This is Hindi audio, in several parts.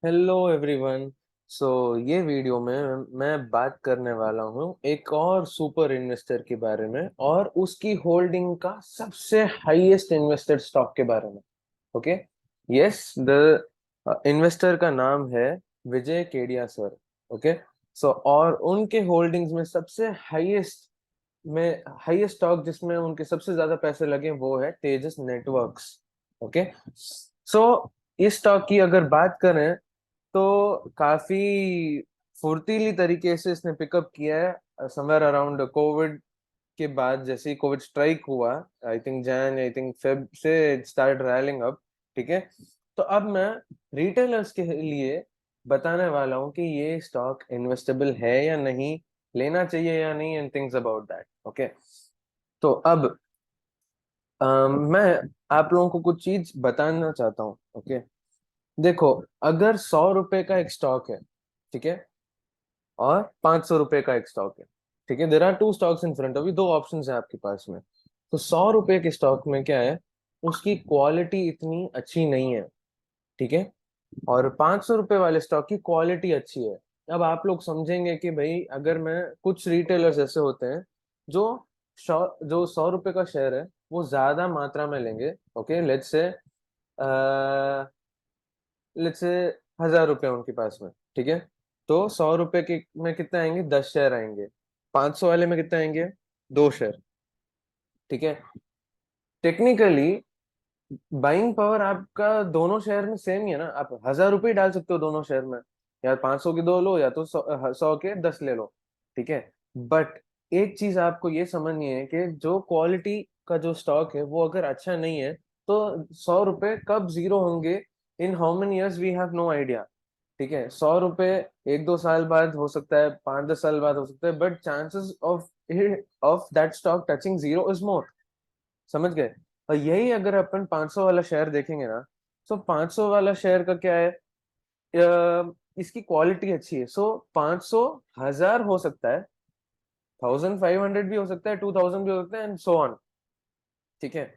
Hello everyone. सो ये वीडियो में मैं बात करने वाला हूँ एक और सुपर इन्वेस्टर के बारे में और उसकी होल्डिंग का सबसे हाईएस्ट इन्वेस्टेड स्टॉक के बारे में। ओके। यस, द इन्वेस्टर का नाम है विजय केडिया सर। ओके। सो और उनके होल्डिंग्स में सबसे हाईएस्ट स्टॉक जिसमें उनके सबसे ज्यादा पैसे लगे वो है तेजस नेटवर्क्स। ओके। सो इस स्टॉक की अगर बात करें तो काफी फुर्तीली तरीके से इसने पिकअप किया है समवेयर अराउंड कोविड के बाद। जैसे ही कोविड स्ट्राइक हुआ, आई थिंक फेब से इट स्टार्ट रैलिंग अप। ठीक है। तो अब मैं रिटेलर्स के लिए बताने वाला हूँ कि ये स्टॉक इन्वेस्टेबल है या नहीं, लेना चाहिए या नहीं, and things about that. Okay. तो अब मैं आप लोगों को कुछ चीज बताना चाहता हूँ। ओके। देखो, अगर 100 रुपए का एक स्टॉक है, ठीक है, और 500 रुपए का एक स्टॉक है, ठीक है, there are two stocks in front of you, दो ऑप्शंस है आपके पास में। तो 100 रुपए के स्टॉक में क्या है, उसकी क्वालिटी इतनी अच्छी नहीं है। ठीक है। और 500 रुपए वाले स्टॉक की क्वालिटी अच्छी है। अब आप लोग समझेंगे कि भाई अगर मैं, कुछ रिटेलर्स ऐसे होते हैं जो जो 100 रुपए का शेयर है वो ज्यादा मात्रा में लेंगे। ओके, लेट्स से 1000 रुपए उनके पास में। ठीक है। तो 100 रुपए के में कितने आएंगे, 10 शेयर आएंगे। 500 वाले में कितने आएंगे, 2 शेयर। ठीक है। टेक्निकली बाइंग पावर आपका दोनों शेयर में सेम ही है ना, आप 1000 रुपये डाल सकते हो दोनों शेयर में। या 500 के दो लो, या तो 100 के 10 ले लो। ठीक है। बट एक चीज आपको ये समझनी है कि जो क्वालिटी का जो स्टॉक है वो अगर अच्छा नहीं है तो 100 रुपए कब जीरो होंगे, in how many years we have no idea. ठीक है। 100 रुपए 1-2 साल बाद हो सकता है, 5-10 साल बाद हो सकता है, but chances of that stock touching zero is more. समझ गए। और यही अगर अपन 500 वाला शेयर देखेंगे ना, तो 500 वाला शेयर का क्या है, इसकी क्वालिटी अच्छी है। सो 500 1000 हो सकता है, 1500 भी हो सकता है, 2000 भी हो सकता है, एंड सो ऑन। ठीक है।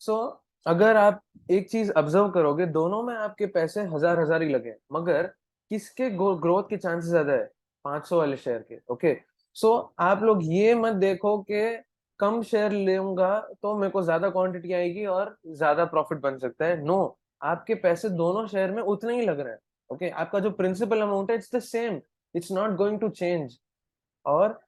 सो अगर आप एक चीज ऑब्जर्व करोगे, दोनों में आपके पैसे 1000 1000 ही लगे, मगर किसके ग्रोथ के चांसेस ज्यादा है, 500 वाले शेयर के। ओके। सो आप लोग ये मत देखो कि कम शेयर लूंगा तो मेरे को ज्यादा क्वांटिटी आएगी और ज्यादा प्रॉफिट बन सकता है। नो, आपके पैसे दोनों शेयर में उतने ही लग रहे हैं। ओके। आपका जो प्रिंसिपल अमाउंट है it's the same, it's not going to change. और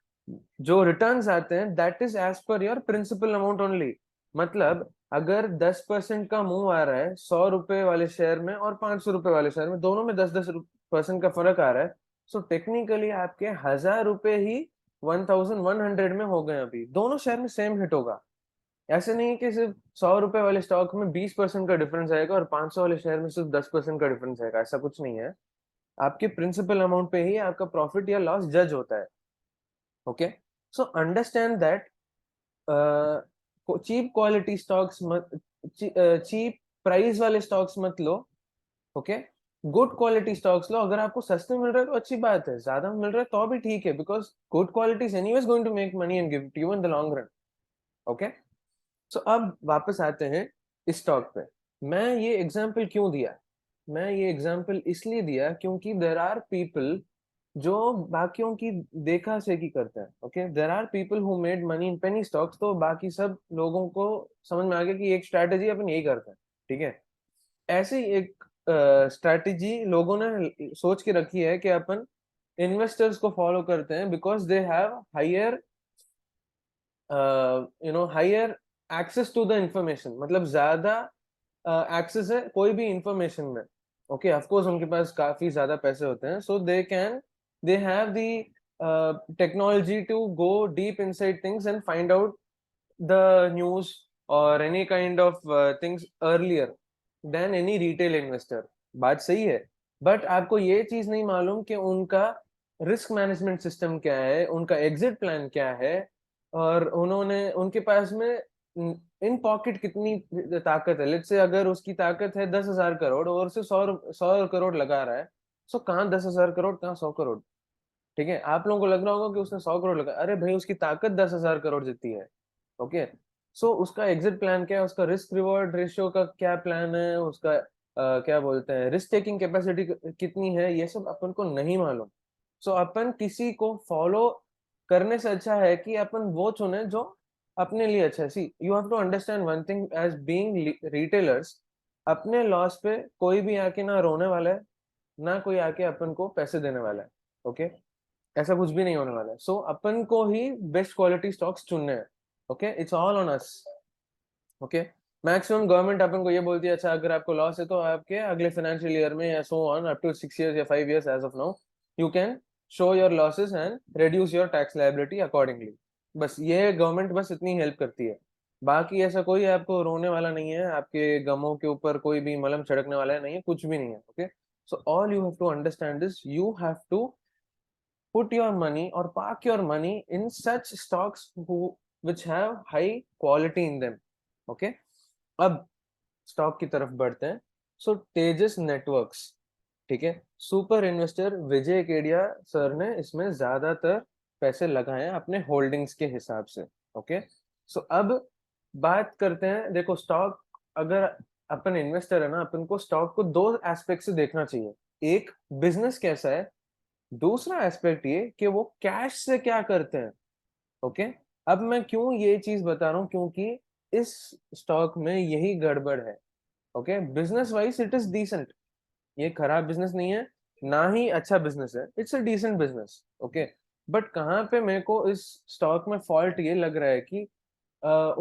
जो रिटर्न्स आते हैं that is as per your principal amount only. मतलब अगर 10% का मूव आ रहा है 100 रुपए वाले शेयर में और 500 रुपए वाले शेयर में, दोनों में 10-10% का फर्क आ रहा है, सो टेक्निकली आपके 1000 रुपए ही 1100 में हो गए। अभी दोनों शेयर में सेम हिट होगा। ऐसे नहीं है कि सिर्फ 100 रुपए वाले स्टॉक में 20% का डिफरेंस आएगा और 500 वाले शेयर में सिर्फ 10% का डिफरेंस आएगा, ऐसा कुछ नहीं है। आपके प्रिंसिपल अमाउंट पे ही आपका प्रॉफिट या लॉस जज होता है। Okay. So understand that cheap quality stocks मत, चीप प्राइस वाले स्टॉक्स मत लो। ओके। गुड क्वालिटी स्टॉक्स लो। अगर आपको सस्ते मिल रहा है तो अच्छी बात है, ज्यादा मिल रहा है तो भी ठीक है, because good quality is anyways going to make money and give you in the long run. Okay. So अब वापस आते हैं इस स्टॉक पे। मैं ये एग्जांपल क्यों दिया, मैं ये एग्जांपल इसलिए दिया क्योंकि देर आर पीपल जो बाकियों की देखा सेखी करते हैं। Okay, there are people who made money in penny stocks, तो बाकी सब लोगों को समझ में आ गया कि एक स्ट्रैटेजी अपन यही करते हैं। ठीक है। ऐसे ही एक स्ट्रैटेजी लोगों ने सोच के रखी है कि अपन इन्वेस्टर्स को फॉलो करते हैं because they have higher higher access to the information, मतलब ज्यादा एक्सेस है कोई भी इंफॉर्मेशन में। ओके, ऑफ कोर्स उनके पास काफी ज्यादा पैसे होते हैं, so they have the technology to go deep inside things and find out the news और any kind of things earlier than any retail investor. बात सही है। बट आपको ये चीज नहीं मालूम कि उनका रिस्क मैनेजमेंट सिस्टम क्या है, उनका एग्जिट प्लान क्या है, और उन्होंने उनके पास में इन पॉकेट कितनी ताकत है। लेट्स से अगर उसकी ताकत है 10,000 करोड़ और उसे 100 करोड़ लगा रहा है, सो कहाँ 10,000 करोड़, कहाँ 100 करोड़। ठीक है। आप लोगों को लग रहा होगा कि उसने 100 करोड़ लगा, अरे भाई उसकी ताकत 10,000 करोड़ जितनी है। ओके। सो उसका एग्जिट प्लान क्या है, उसका रिस्क रिवॉर्ड रेशियो का क्या प्लान है, उसका क्या बोलते हैं, रिस्क टेकिंग कैपेसिटी कितनी है, ये सब अपन को नहीं मालूम। सो अपन किसी को फॉलो करने से अच्छा है कि अपन वो चुने जो अपने लिए अच्छा है। See you have to understand one thing, as being retailers, अपने लॉस पे कोई भी आके ना रोने वाला है, ना कोई आके अपन को पैसे देने वाला है। ओके, ऐसा कुछ भी नहीं होने वाला है। सो अपन को ही बेस्ट क्वालिटी स्टॉक्स चुनने हैं। Okay, it's all on us. Okay, maximum government अपन को ये बोलती है अच्छा अगर आपको लॉस है तो आपके अगले फाइनेंशियल ईयर में या so on up to 6 years या 5 years as of now you can show your losses and reduce your tax liability accordingly. बस ये गवर्नमेंट बस इतनी हेल्प करती है, बाकी ऐसा कोई आपको रोने वाला नहीं है, आपके गमों के ऊपर कोई भी मलहम छिड़कने वाला है नहीं है, कुछ भी नहीं है। Okay, so all you have to understand this, you have to put your money or park your money in such stocks which have high quality in them. Okay, अब स्टॉक की तरफ बढ़ते हैं। सो तेजस नेटवर्क्स, ठीक है, सुपर इन्वेस्टर विजय केडिया सर ने इसमें ज्यादातर पैसे लगाए हैं अपने होल्डिंग्स के हिसाब से। ओके, सो अब बात करते हैं, देखो स्टॉक, अगर अपन इन्वेस्टर है ना, अपन को स्टॉक को दो एस्पेक्ट से देखना चाहिए। एक, बिजनेस कैसा है, दूसरा एस्पेक्ट ये कि वो कैश से क्या करते हैं। ओके, अब मैं क्यों ये चीज बता रहा हूँ, क्योंकि इस स्टॉक में यही गड़बड़ है। Okay, business wise it is decent, ये खराब बिजनेस नहीं है, ना ही अच्छा बिजनेस है, it's a decent business. Okay, but कहाँ पे मेरे को इस स्टॉक में फॉल्ट ये लग रहा है कि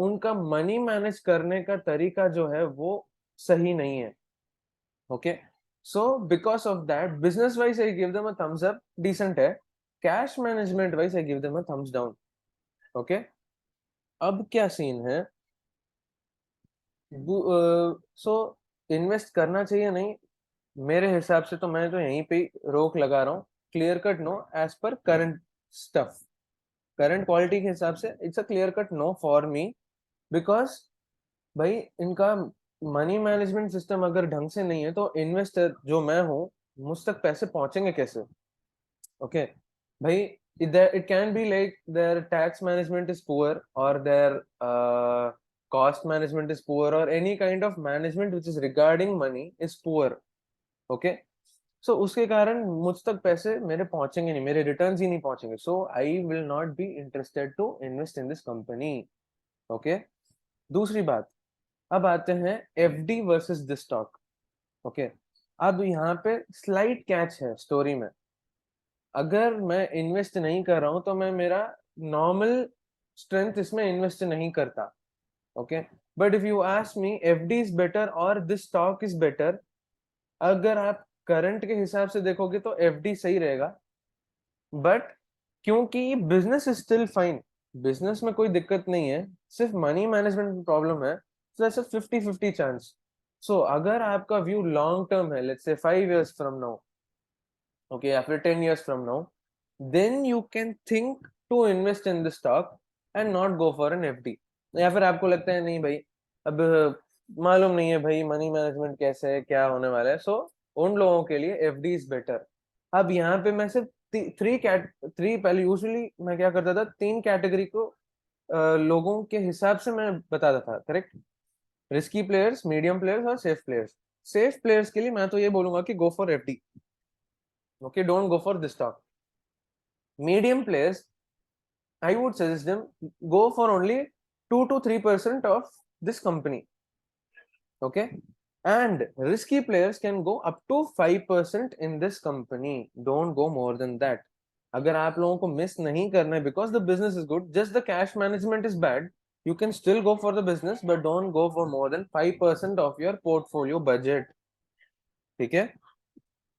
उनका मनी मैनेज करने का तरीका जो है वो सही नहीं है। Okay, so because of that, business wise I give them a thumbs up, decent है, cash management wise I give them a thumbs down. Okay, अब क्या सीन है, सो इन्वेस्ट करना चाहिए नहीं, मेरे हिसाब से तो मैं तो यहीं पे ही रोक लगा रहा हूँ, clear cut no as per current stuff, current quality के हिसाब से it's a clear cut no for me. Because भाई इनका मनी मैनेजमेंट सिस्टम अगर ढंग से नहीं है तो इन्वेस्टर जो मैं हूँ, मुझ तक पैसे पहुंचेंगे कैसे। ओके भाई, it can be like their tax management is poor or their cost management is poor or any kind of management which is regarding money is poor. Okay, so उसके कारण मुझ तक पैसे मेरे पहुंचेंगे नहीं, मेरे रिटर्न्स ही नहीं पहुंचेंगे, so I will not be interested to invest in this company. Okay, दूसरी बात, अब आते हैं FD versus this stock. Okay, अब यहाँ पे स्लाइट कैच है स्टोरी में, अगर मैं इन्वेस्ट नहीं कर रहा हूं तो मैं मेरा नॉर्मल स्ट्रेंथ इसमें इन्वेस्ट नहीं करता। Okay, but if you ask me FD is better और दिस स्टॉक इज बेटर, अगर आप करंट के हिसाब से देखोगे तो एफडी सही रहेगा, बट क्योंकि business is still fine, business में कोई दिक्कत नहीं है, सिर्फ मनी मैनेजमेंट में प्रॉब्लम है, तो ऐसे 50-50 चांस। सो अगर आपका व्यू लॉन्ग टर्म है, let's say 5 years from now, okay, after 10 years from now, then you can think to invest in the stock and not go for an FD। या फिर आपको लगता है नहीं भाई, अब मालूम नहीं है भाई मनी मैनेजमेंट कैसे है, क्या होने वाला है, सो उन लोगों के लिए एफडी इज बेटर। अब यहाँ पे मैं सिर्फ थ्री पहले यूजुअली मैं क्या करता था, तीन कैटेगरी को लोगों के हिसाब से मैं बताता था, correct, risky players, medium players और सेफ प्लेयर्स। सेफ प्लेयर्स के लिए मैं तो ये बोलूंगा कि go for FD. Okay, don't go for this stock. Medium players, I would suggest them go for only 2 to 3% of this company. Okay, and risky players can go up to 5% in this company. Don't go more than that. अगर आप लोगों को मिस नहीं करना है because the business is good, just the cash management is bad, you can still go for the business but don't go for more than 5% of your portfolio budget. ठीक है,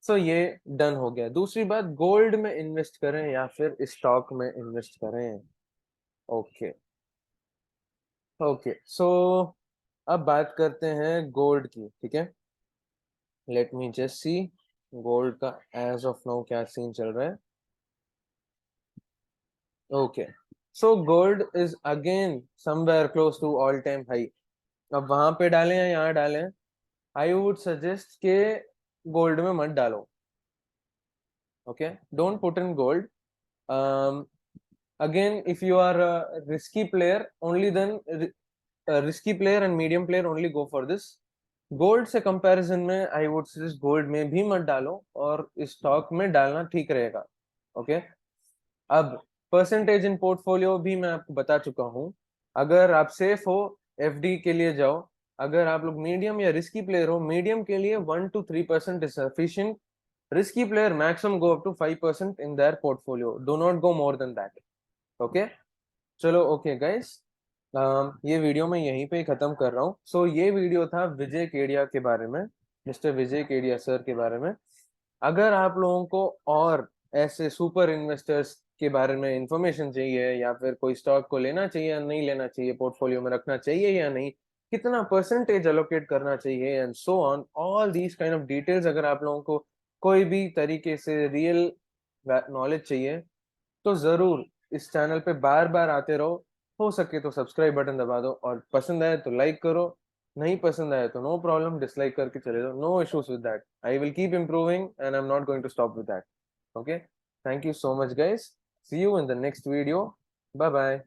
सो ये डन हो गया। दूसरी बात, गोल्ड में इन्वेस्ट करें या फिर स्टॉक में इन्वेस्ट करें। ओके, ओके, सो अब बात करते हैं गोल्ड की, ठीक है, let me just see gold का एज ऑफ नाउ क्या सीन चल रहा है। Okay, so gold is again somewhere close to all time high. अब वहां पे डालें या यहाँ डालें, आई वुड सजेस्ट के गोल्ड में मत डालो। Okay, don't put in gold. again, if you are a risky player, only then risky player and medium player only go for this. Gold से कंपैरिजन में आई वुड सजेस्ट गोल्ड में भी मत डालो, और स्टॉक में डालना ठीक रहेगा। ओके, अब परसेंटेज इन पोर्टफोलियो भी मैं आपको बता चुका हूँ। अगर आप सेफ हो, एफडी के लिए जाओ। अगर आप लोग मीडियम या रिस्की प्लेयर हो, मीडियम के लिए 1 to 3% is sufficient. Risky player maximum go up to 5% in their portfolio, do not go more than that. Okay, चलो ओके गाइस, ये वीडियो मैं यहीं पे खत्म कर रहा हूँ। सो ये वीडियो था विजय केडिया के बारे में, मिस्टर विजय केडिया सर के बारे में। अगर आप लोगों को और ऐसे सुपर इन्वेस्टर्स के बारे में इंफॉर्मेशन चाहिए, या फिर कोई स्टॉक को लेना चाहिए या नहीं लेना चाहिए, पोर्टफोलियो में रखना चाहिए या नहीं, कितना परसेंटेज अलोकेट करना चाहिए, and so on, all these kind of details, अगर आप लोगों को कोई भी तरीके से रियल नॉलेज चाहिए, तो जरूर इस चैनल पे बार बार आते रहो। हो सके तो सब्सक्राइब बटन दबा दो, और पसंद आए तो लाइक करो, नहीं पसंद आए तो नो प्रॉब्लम, डिसलाइक करके चले जाओ, no issues with that. I will keep improving and I am not going to stop with that. Okay, thank you so much guys, see you in the next video, bye bye.